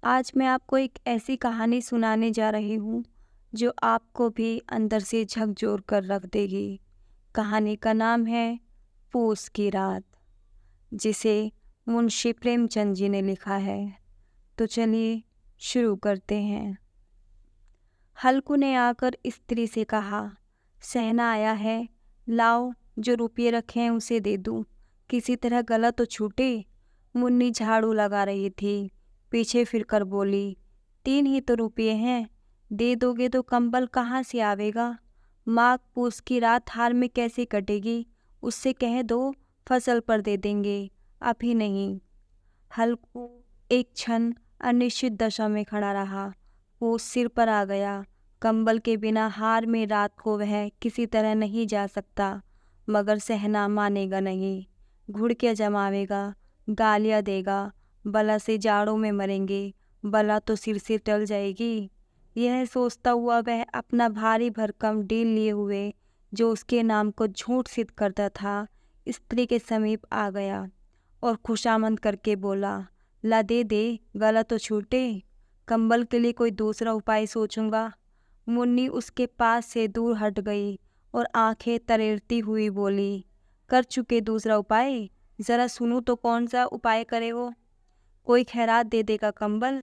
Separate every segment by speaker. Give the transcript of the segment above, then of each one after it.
Speaker 1: आज मैं आपको एक ऐसी कहानी सुनाने जा रही हूँ जो आपको भी अंदर से झकझोर कर रख देगी। कहानी का नाम है पूस की रात, जिसे मुंशी प्रेमचंद जी ने लिखा है। तो चलिए शुरू करते हैं। हल्कू ने आकर स्त्री से कहा, सहना आया है, लाओ जो रुपये रखे हैं उसे दे दूँ, किसी तरह गला तो छूटे। मुन्नी झाड़ू लगा रही थी, पीछे फिरकर बोली, 3 ही तो रुपये हैं, दे दोगे तो कंबल कहाँ से आवेगा। माघ पूस की रात हार में कैसे कटेगी, उससे कह दो फसल पर दे देंगे, अभी नहीं। हल्कू एक क्षण अनिश्चित दशा में खड़ा रहा। पूस सिर पर आ गया। कंबल के बिना हार में रात को वह किसी तरह नहीं जा सकता, मगर सहना मानेगा नहीं। घुड़कियाँ जमावेगा, गालियाँ देगा, बला से जाड़ों में मरेंगे, बला तो सिर से टल जाएगी। यह सोचता हुआ वह अपना भारी भरकम डील लिए हुए, जो उसके नाम को झूठ सिद्ध करता था, स्त्री के समीप आ गया और खुशामद करके बोला, ला दे दे, गला तो छूटे, कंबल के लिए कोई दूसरा उपाय सोचूंगा। मुन्नी उसके पास से दूर हट गई और आंखें तरेरती हुई बोली, कर चुके दूसरा उपाय, जरा सुनूं तो कौन सा उपाय करे वो। कोई खैरात दे देगा कंबल।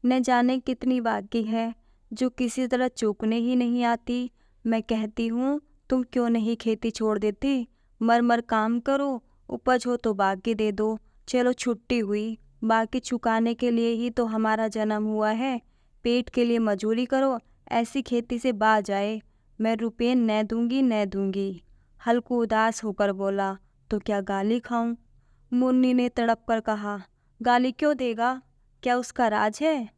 Speaker 1: न जाने कितनी बाकी है जो किसी तरह चूकने ही नहीं आती। मैं कहती हूँ तुम क्यों नहीं खेती छोड़ देते, मर मर काम करो, उपज हो तो बाकी दे दो। चलो छुट्टी हुई, बाकी चुकाने के लिए ही तो हमारा जन्म हुआ है। पेट के लिए मजूरी करो, ऐसी खेती से बाज आए। मैं रुपये न दूंगी न दूंगी। हल्कू उदास होकर बोला, तो क्या गाली खाऊं। मुन्नी ने तड़प कर कहा, गाली क्यों देगा, क्या उसका राज है।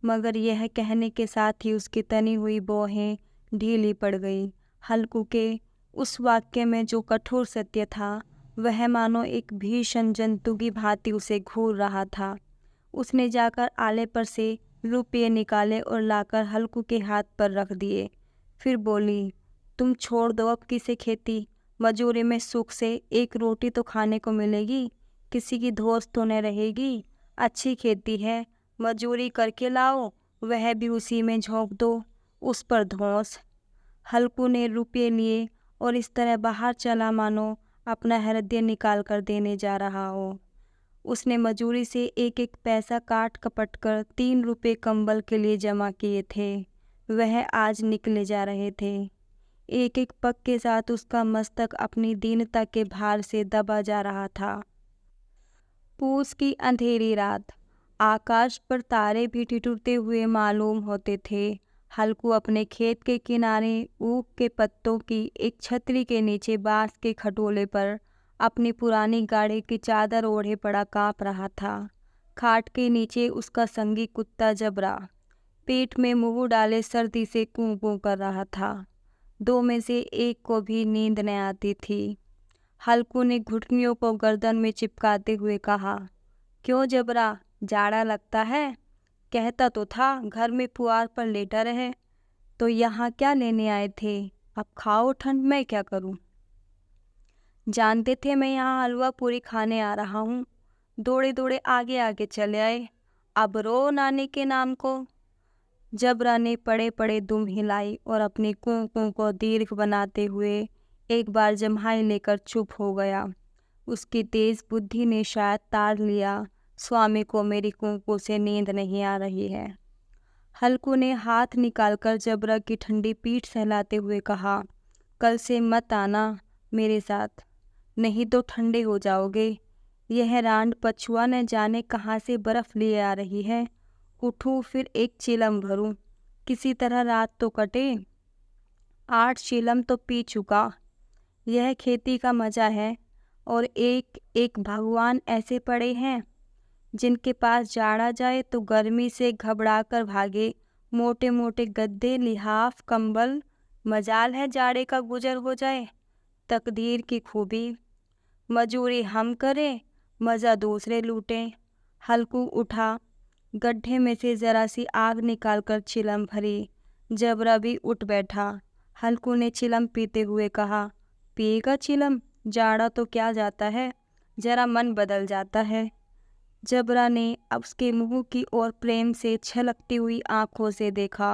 Speaker 1: मगर यह कहने के साथ ही उसकी तनी हुई भौहें ढीली पड़ गई। हल्कू के उस वाक्य में जो कठोर सत्य था, वह मानो एक भीषण जंतु की भांति उसे घूर रहा था। उसने जाकर आले पर से रुपये निकाले और लाकर हल्कू के हाथ पर रख दिए। फिर बोली, तुम छोड़ दो अब किसे खेती, मजूरी में सुख से एक रोटी तो खाने को मिलेगी, किसी की धोस तो न रहेगी। अच्छी खेती है, मजूरी करके लाओ, वह भी उसी में झोंक दो, उस पर धौंस। हल्कू ने रुपये लिए और इस तरह बाहर चला मानो अपना हृदय निकाल कर देने जा रहा हो। उसने मजूरी से एक एक पैसा काट कपट कर 3 रुपये कंबल के लिए जमा किए थे, वह आज निकले जा रहे थे। एक एक पग के साथ उसका मस्तक अपनी दीनता के भार से दबा जा रहा था। पूस की अंधेरी रात, आकाश पर तारे भी ठिठुरते हुए मालूम होते थे। हल्कू अपने खेत के किनारे ऊख के पत्तों की एक छतरी के नीचे बांस के खटोले पर अपनी पुरानी गाड़ी की चादर ओढ़े पड़ा काँप रहा था। खाट के नीचे उसका संगी कुत्ता जबरा पेट में मुंह डाले सर्दी से कूं कूं कर रहा था। 2 में से एक को भी नींद न आती थी। हल्कू ने घुटनियों को गर्दन में चिपकाते हुए कहा, क्यों जबरा, जाड़ा लगता है। कहता तो था घर में पुआल पर लेटा रहे, तो यहाँ क्या लेने आए थे। अब खाओ ठंड, मैं क्या करूं। जानते थे मैं यहाँ हलवा पूरी खाने आ रहा हूँ, दौड़े दौड़े आगे आगे चले आए, अब रो नानी के नाम को। जबरा ने पड़े पड़े दुम हिलाई और अपनी कूं कूं को दीर्घ बनाते हुए एक बार जम्हाई लेकर चुप हो गया। उसकी तेज बुद्धि ने शायद ताड़ लिया, स्वामी को मेरी कूं से नींद नहीं आ रही है। हल्कू ने हाथ निकालकर जबरा की ठंडी पीठ सहलाते हुए कहा, कल से मत आना मेरे साथ, नहीं तो ठंडे हो जाओगे। यह रांड पछुआ न जाने कहाँ से बर्फ लिए आ रही है। उठूं फिर एक चिलम भरूं, किसी तरह रात तो कटे। 8 चिलम तो पी चुका। यह खेती का मजा है। और एक एक भगवान ऐसे पड़े हैं जिनके पास जाड़ा जाए तो गर्मी से घबरा कर भागे। मोटे मोटे गद्दे, लिहाफ, कंबल, मजाल है जाड़े का गुजर हो जाए। तकदीर की खूबी, मजूरी हम करें, मज़ा दूसरे लूटें। हल्कू उठा, गड्ढे में से जरा सी आग निकालकर चिलम भरी। जबरा भी उठ बैठा। हल्कू ने चिलम पीते हुए कहा, पिएगा चिलम, जाड़ा तो क्या जाता है, जरा मन बदल जाता है। जबरा ने अब उसके मुंह की ओर प्रेम से छलकती हुई आंखों से देखा।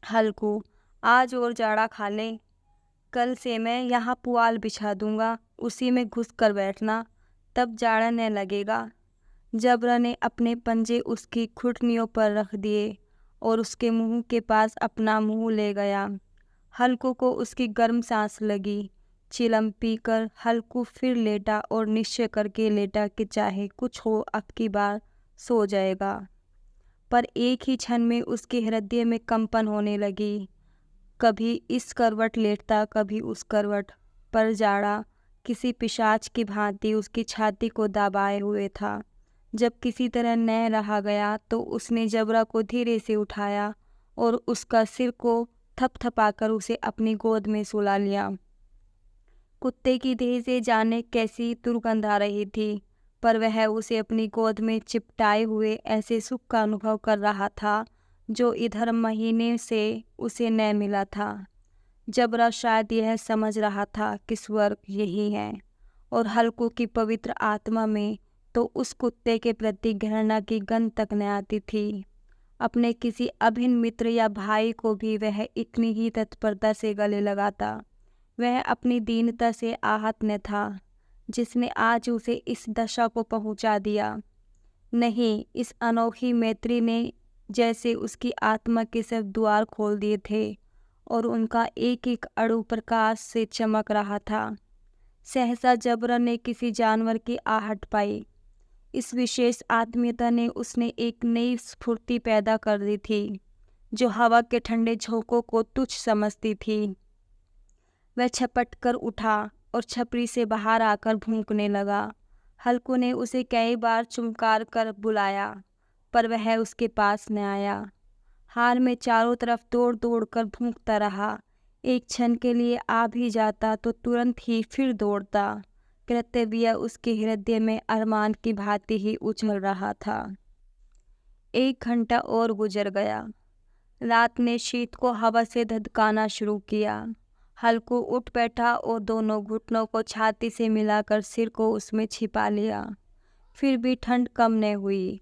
Speaker 1: हल्कू, आज और जाड़ा खा ले। कल से मैं यहाँ पुआल बिछा दूंगा, उसी में घुस कर बैठना, तब जाड़ा न लगेगा। जबरा ने अपने पंजे उसकी घुटनियों पर रख दिए और उसके मुंह के पास अपना मुंह ले गया। हल्कू को उसकी गर्म सांस लगी। चिलम पीकर हल्कू फिर लेटा और निश्चय करके लेटा कि चाहे कुछ हो अब की बार सो जाएगा। पर एक ही क्षण में उसके हृदय में कंपन होने लगी। कभी इस करवट लेटता, कभी उस करवट, पर जाड़ा किसी पिशाच की भांति उसकी छाती को दबाए हुए था। जब किसी तरह न रहा गया तो उसने जबरा को धीरे से उठाया और उसका सिर को थपथपाकर उसे अपनी गोद में सुला लिया। कुत्ते की देह से जाने कैसी दुर्गंध आ रही थी, पर वह उसे अपनी गोद में चिपटाए हुए ऐसे सुख का अनुभव कर रहा था जो इधर महीने से उसे न मिला था। जबरा शायद यह समझ रहा था कि स्वर्ग यही है, और हल्कू की पवित्र आत्मा में तो उस कुत्ते के प्रति घृणा की गंध तक न आती थी। अपने किसी अभिन्न मित्र या भाई को भी वह इतनी ही तत्परता से गले लगाता। वह अपनी दीनता से आहत न था, जिसने आज उसे इस दशा को पहुंचा दिया। नहीं, इस अनोखी मैत्री ने जैसे उसकी आत्मा के सब द्वार खोल दिए थे और उनका एक एक अणु प्रकाश से चमक रहा था। सहसा जबरा ने किसी जानवर की आहट पाई। इस विशेष आत्मीयता ने उसने एक नई स्फूर्ति पैदा कर दी थी, जो हवा के ठंडे झोंकों को तुच्छ समझती थी। वह छपट कर उठा और छपरी से बाहर आकर भूंकने लगा। हल्कू ने उसे कई बार चुमकार कर बुलाया, पर वह उसके पास न आया। हार में चारों तरफ दौड़ दौड़ कर भूंकता रहा। एक क्षण के लिए आ भी जाता तो तुरंत ही फिर दौड़ता। कर्तव्य उसके हृदय में अरमान की भांति ही उछल रहा था। 1 घंटा और गुजर गया। रात ने शीत को हवा से धधकाना शुरू किया। हल्कू उठ बैठा और दोनों घुटनों को छाती से मिलाकर सिर को उसमें छिपा लिया। फिर भी ठंड कम न हुई।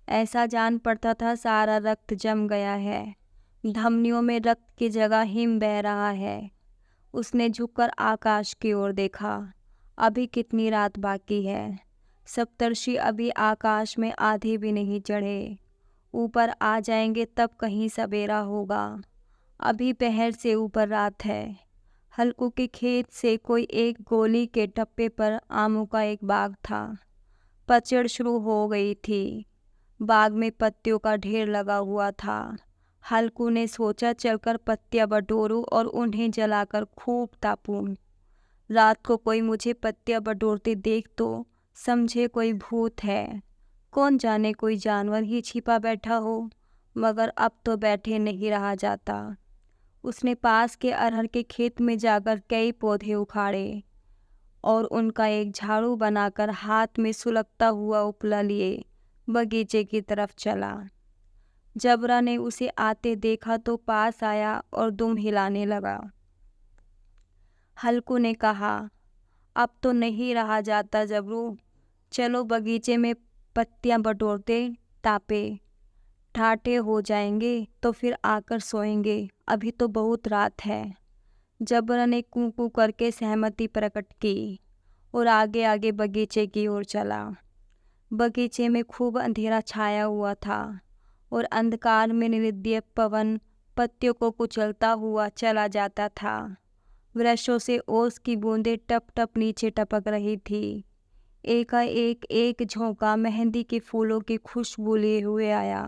Speaker 1: ऐसा जान पड़ता था सारा रक्त जम गया है, धमनियों में रक्त की जगह हिम बह रहा है। उसने झुककर आकाश की ओर देखा। अभी कितनी रात बाकी है। सप्तर्षि अभी आकाश में आधे भी नहीं चढ़े। ऊपर आ जाएंगे तब कहीं सवेरा होगा। अभी पहर से ऊपर रात है। हल्कू के खेत से कोई एक गोली के टप्पे पर आमों का एक बाग था। पतझड़ शुरू हो गई थी। बाग में पत्तियों का ढेर लगा हुआ था। हल्कू ने सोचा चलकर पत्तियां बटोरूं और उन्हें जलाकर खूब तापूं। रात को कोई मुझे पत्तियां बटोरते देख तो समझे कोई भूत है। कौन जाने कोई जानवर ही छिपा बैठा हो, मगर अब तो बैठे नहीं रहा जाता। उसने पास के अरहर के खेत में जाकर कई पौधे उखाड़े और उनका एक झाड़ू बनाकर हाथ में सुलगता हुआ उपला लिए बगीचे की तरफ चला। जबरा ने उसे आते देखा तो पास आया और दुम हिलाने लगा। हल्कू ने कहा, अब तो नहीं रहा जाता जबरू, चलो बगीचे में पत्तियां बटोरते तापे। ठाटे हो जाएंगे तो फिर आकर सोएंगे, अभी तो बहुत रात है। जबरा ने कूं कूं करके सहमति प्रकट की और आगे आगे बगीचे की ओर चला। बगीचे में खूब अंधेरा छाया हुआ था और अंधकार में निर्दय पवन पत्तियों को कुचलता हुआ चला जाता था। वृक्षों से ओस की बूंदें टप टप नीचे टपक रही थी। एकाएक एक झोंका मेहंदी के फूलों की खुशबू लिए हुए आया।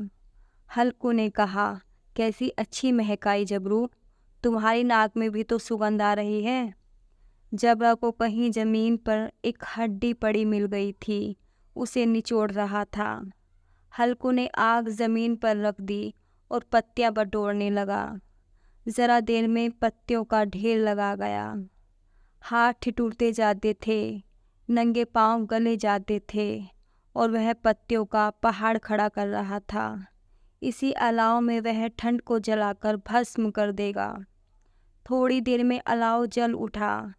Speaker 1: हल्कू ने कहा, कैसी अच्छी महक आई जबरू, तुम्हारी नाक में भी तो सुगंध आ रही है। जबरा को कहीं जमीन पर एक हड्डी पड़ी मिल गई थी, उसे निचोड़ रहा था। हल्कू ने आग जमीन पर रख दी और पत्तियां बटोरने लगा। जरा देर में पत्तियों का ढेर लगा गया। हाथ ठिठुरते जाते थे, नंगे पांव गले जाते थे और वह पत्तियों का पहाड़ खड़ा कर रहा था। इसी अलाव में वह ठंड को जलाकर भस्म कर देगा। थोड़ी देर में अलाव जल उठा।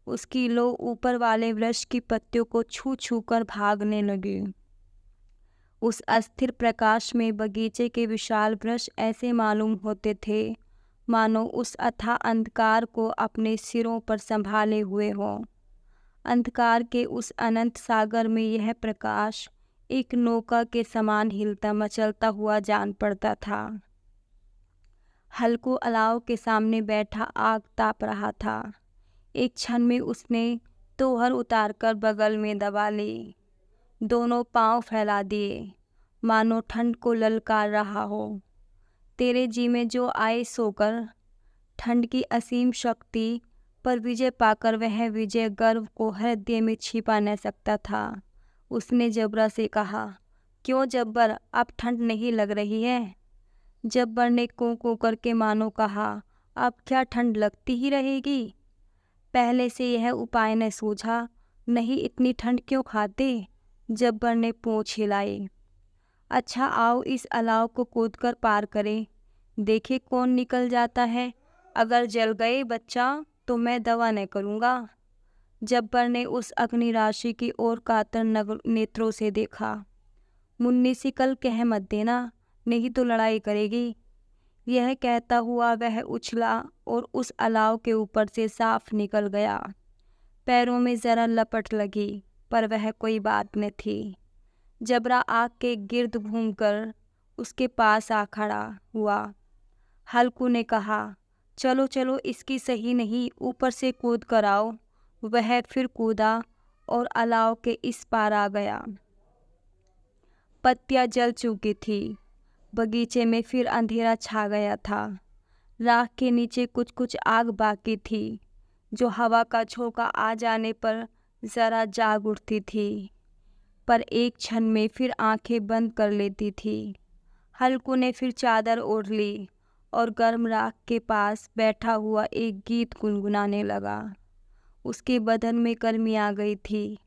Speaker 1: उसकी लौ ऊपर वाले वृक्ष की पत्तियों को छू छू कर भागने लगी। उस अस्थिर प्रकाश में बगीचे के विशाल वृक्ष ऐसे मालूम होते थे मानो उस अथाह अंधकार को अपने सिरों पर संभाले हुए हों। अंधकार के उस अनंत सागर में यह प्रकाश एक नौका के समान हिलता मचलता हुआ जान पड़ता था। हल्कू अलाव के सामने बैठा आग ताप रहा था। एक क्षण में उसने तोहर उतारकर बगल में दबा ली, दोनों पांव फैला दिए, मानो ठंड को ललकार रहा हो। तेरे जी में जो आए सोकर, ठंड की असीम शक्ति पर विजय पाकर वह विजय गर्व को हृदय में छिपा न सकता था। उसने जबरा से कहा, क्यों जब्बर, अब ठंड नहीं लग रही है? जब्बर ने को करके मानो कहा, अब क्या ठंड लगती ही रहेगी? पहले से यह उपाय न सूझा, नहीं इतनी ठंड क्यों खाते? जब्बर ने पूंछ हिलाई। अच्छा आओ इस अलाव को कूदकर पार करें, देखे कौन निकल जाता है। अगर जल गए बच्चा तो मैं दवा न करूँगा। जब्बर ने उस अग्नि राशि की ओर कातर नेत्रों से देखा। मुन्नी सी कल कह मत देना, नहीं तो लड़ाई करेगी। यह कहता हुआ वह उछला और उस अलाव के ऊपर से साफ निकल गया। पैरों में जरा लपट लगी, पर वह कोई बात न थी। जबरा आग के गिर्द घूमकर उसके पास आ खड़ा हुआ। हल्कू ने कहा, चलो चलो इसकी सही नहीं, ऊपर से कूद कर आओ। वह फिर कूदा और अलाव के इस पार आ गया। पत्तियां जल चुकी थी। बगीचे में फिर अंधेरा छा गया था। राख के नीचे कुछ कुछ आग बाकी थी, जो हवा का झोंका आ जाने पर जरा जाग उठती थी, पर एक क्षण में फिर आंखें बंद कर लेती थी। हल्कू ने फिर चादर ओढ़ ली और गर्म राख के पास बैठा हुआ एक गीत गुनगुनाने लगा। उसके बदन में गर्मी आ गई थी,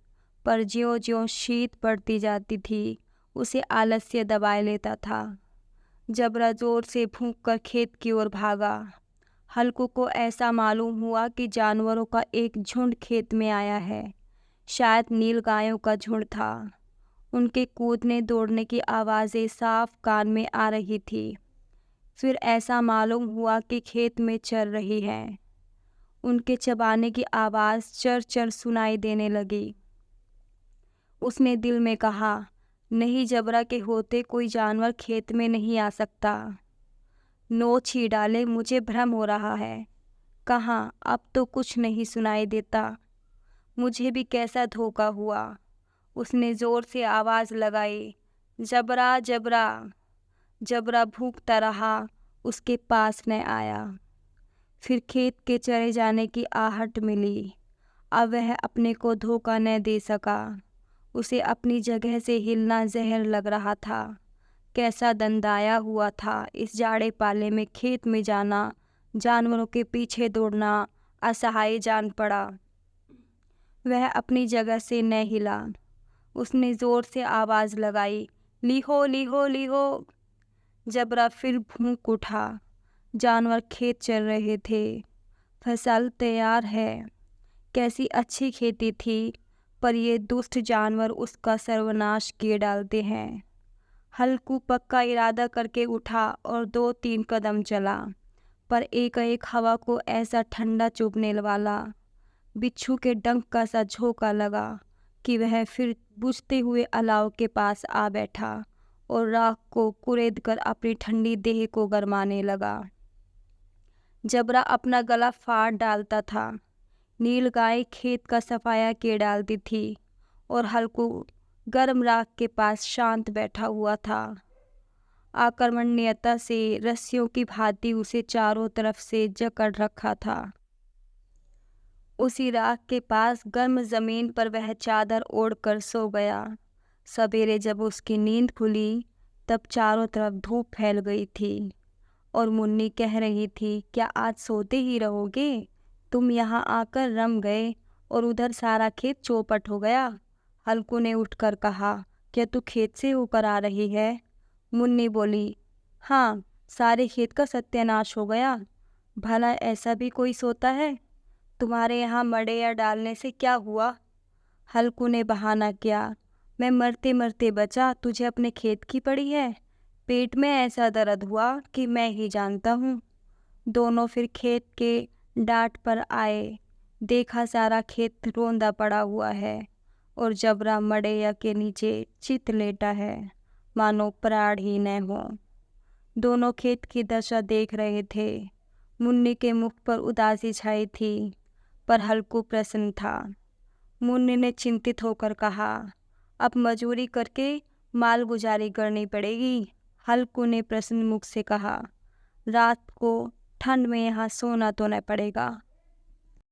Speaker 1: पर ज्यों-ज्यों शीत बढ़ती जाती थी उसे आलस्य दबाए लेता था। जबरा जोर से भूंककर खेत की ओर भागा। हल्कू को ऐसा मालूम हुआ कि जानवरों का एक झुंड खेत में आया है। शायद नील गायों का झुंड था। उनके कूदने दौड़ने की आवाज़ें साफ कान में आ रही थी। फिर ऐसा मालूम हुआ कि खेत में चर रही है। उनके चबाने की आवाज़ चर चर सुनाई देने लगी। उसने दिल में कहा, नहीं जबरा के होते कोई जानवर खेत में नहीं आ सकता। नोच ही डाले, मुझे भ्रम हो रहा है। कहाँ, अब तो कुछ नहीं सुनाई देता। मुझे भी कैसा धोखा हुआ। उसने ज़ोर से आवाज़ लगाई, जबरा जबरा। जबरा भूखता रहा, उसके पास न आया। फिर खेत के चरे जाने की आहट मिली। अब वह अपने को धोखा न दे सका। उसे अपनी जगह से हिलना जहर लग रहा था। कैसा दंदाया हुआ था इस जाड़े पाले में खेत में जाना, जानवरों के पीछे दौड़ना असहाय जान पड़ा। वह अपनी जगह से न हिला। उसने ज़ोर से आवाज़ लगाई, लीहो लीहो लीहो। जबरा फिर भूख उठा। जानवर खेत चल रहे थे। फसल तैयार है। कैसी अच्छी खेती थी, पर ये दुष्ट जानवर उसका सर्वनाश किए डालते हैं। हल्कू पक्का इरादा करके उठा और 2-3 कदम चला, पर एक हवा को ऐसा ठंडा चुभने वाला बिच्छू के डंक का सा झोंका लगा कि वह फिर बुझते हुए अलाव के पास आ बैठा और राख को कुरेद कर अपनी ठंडी देह को गरमाने लगा। जबरा अपना गला फाड़ डालता था। नील गाय खेत का सफाया किए डालती थी और हल्कू गर्म राख के पास शांत बैठा हुआ था। आक्रमणीयता से रस्सियों की भांति उसे चारों तरफ से जकड़ रखा था। उसी राख के पास गर्म जमीन पर वह चादर ओढ़कर सो गया। सवेरे जब उसकी नींद खुली तब चारों तरफ धूप फैल गई थी और मुन्नी कह रही थी, क्या आज सोते ही रहोगे? तुम यहाँ आकर रम गए और उधर सारा खेत चौपट हो गया। हल्कू ने उठकर कहा, क्या तू खेत से होकर आ रही है? मुन्नी बोली, हाँ, सारे खेत का सत्यानाश हो गया। भला ऐसा भी कोई सोता है? तुम्हारे यहाँ मड़ैया डालने से क्या हुआ? हल्कू ने बहाना किया, मैं मरते मरते बचा, तुझे अपने खेत की पड़ी है। पेट में ऐसा दर्द हुआ कि मैं ही जानता हूँ। दोनों फिर खेत के डाट पर आए। देखा सारा खेत रोंदा पड़ा हुआ है और जबरा मड़ैया के नीचे चित लेटा है, मानो प्राण ही न हो। दोनों खेत की दशा देख रहे थे। मुन्नी के मुख पर उदासी छाई थी, पर हल्कू प्रसन्न था। मुन्नी ने चिंतित होकर कहा, अब मजूरी करके माल गुजारी करनी पड़ेगी। हल्कू ने प्रसन्न मुख से कहा, रात को ठंड में यहाँ सोना तो न पड़ेगा।